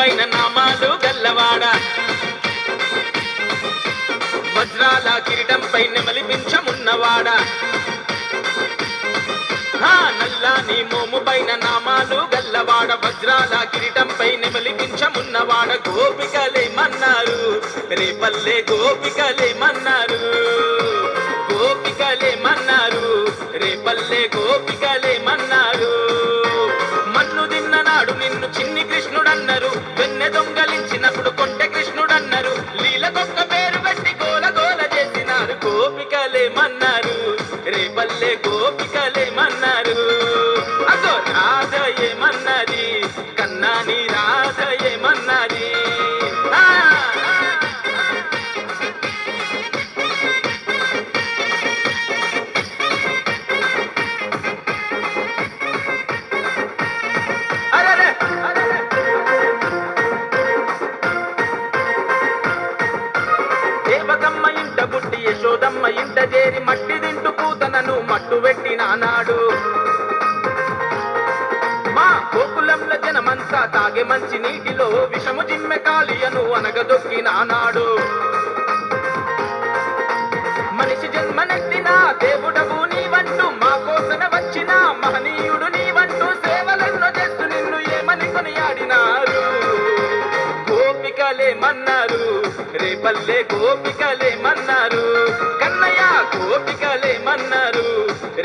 పైన నామాలు గల్లవాడ వజ్రాల కిరీటం పైన మలిపించమున్నవాడ నల్లాని మోము పైన నామాలు గల్లవాడ వజ్రాల కిరీటం పైన మలిపించమున్నవాడ గోపికలేమన్నారు రేపల్లె గోపికలేమన్నారు గోపికలేమన్నారు రేపల్లె గోపికలేమన్నారు మన్ను తిన్ననాడు నిన్ను చిన్ని కృష్ణుడన్నారు వెన్నె దొంగలించినప్పుడు కొంటె కృష్ణుడన్నారు లీలకొక్క పేరు పెట్టి గోల గోల చేసినారు గోపికలేమన్నారు రేపల్లె గోపికలేమన్నారు అగో రాధ ఏమన్నది కన్నాని రాధ ఏమన్నది దేవకమ్మ ఇంట పుట్టి యశోదమ్మ ఇంట చేరి మట్టి తింటూ పూతనను మట్టు పెట్టినాడు మా గోకులంలో జనమంతా తాగే మంచి నీటిలో విషము జిమ్మె కాళియను అనగదొక్కినాడు మనిషి జన్మనెత్తిన దేవుడవు నీవంటూ మా కోసన వచ్చిన మహనీయుడు నీవంటూ సేవలెన్నో చేస్తూ నిన్ను ఏమని కొనియాడినారు గోపికలేమన్నారు రేపల్లె గోపికలేమన్నారు కన్నయ్య గోపికలేమన్నారు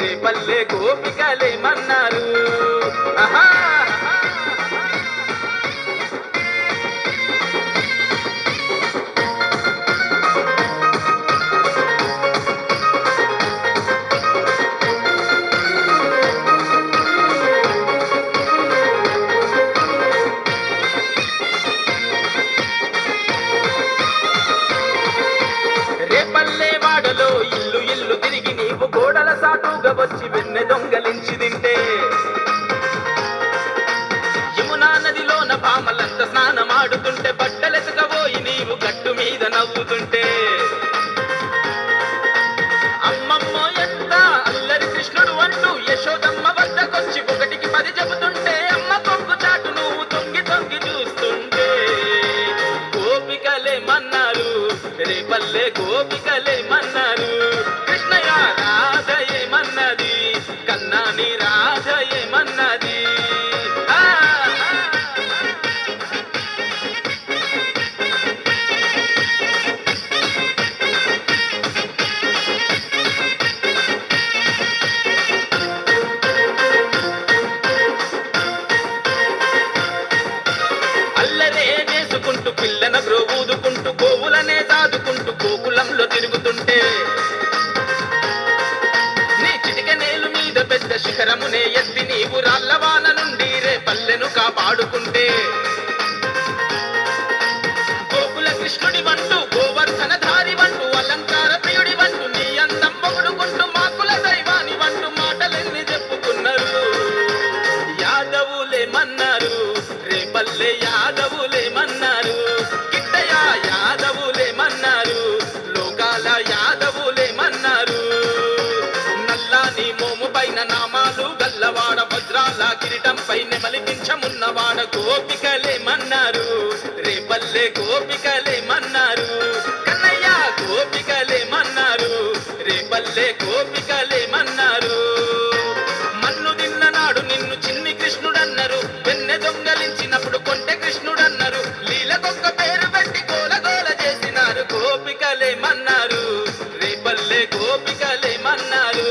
రేపల్లె గోపికలేమన్నారు ఆహా రేపల్లె వాడలో ఇల్లు ఇల్లు తిరిగి నీవు గోడల సాటుగా వచ్చి వెన్నె దొంగలించి తింటే యమునా నదిలోన భామలంత స్నానమాడుతుంటే బట్టలెతకబోయి నీవు గట్టు మీద నవ్వుతుంటే అమ్మమ్మో ఎంత అల్లరి కృష్ణుడు అంటూ యశోదమ్మ వద్దకొచ్చి ఒకటికి 10 చెబుతుంటే అమ్మ కొంగు చాటు నువ్వు తొంగి తొంగి చూస్తుంటే గోపికలేమన్నారు రేపల్లె గోపికలేమన్నారు కృష్ణయ్య రాధ ఏమన్నది కన్నాని రాధ ఏమన్నది అల్లరే చేసుకుంటూ పిల్లన గ్రోవూదుకుంటూ గోవులనే దాదుకుంటూ గోకులంలో తిరుగుతుంటే నీ చిటిక నేలు మీద పెద్ద శిఖరమునే ఎత్తి నీవు రాళ్ళవాన నుండి రేపల్లెను కాపాడుకుంటే గోకుల కృష్ణుడి వంటూ గోవర్ధన ధారి వంటూ అలంకార ప్రియుడి వంటూ నీ అందం పొగుడుకుంటూ మాకుల దైవాని వంటూ మాటలెన్ని చెప్పుకున్నారు యాదవులేమన్నారు రేపల్లె యాదవులేమన్నారు కిట్టయ్య యాదవులేమన్నారు లోకాల యాదవులేమన్నారు నల్లాని మోము పైన నామాలు గల్లవాడ వజ్రాల కిరీటం పైన మలిపించమున్నవాడ గోపికలేమన్నారు రేపల్లె గోపికలేమన్నారు కన్నయ్య గోపికలేమన్నారు రేపల్లె గోపికలేమన్నారు మన్ను తిన్ననాడు నిన్ను చిన్ని కృష్ణుడన్నారు వెన్నె దొంగలించినప్పుడు కొంటె కృష్ణుడన్నారు లీలకొక్క పేరు పెట్టి గోల గోల చేసినారు గోపికలేమన్నారు రేపల్లె గోపికలేమన్నారు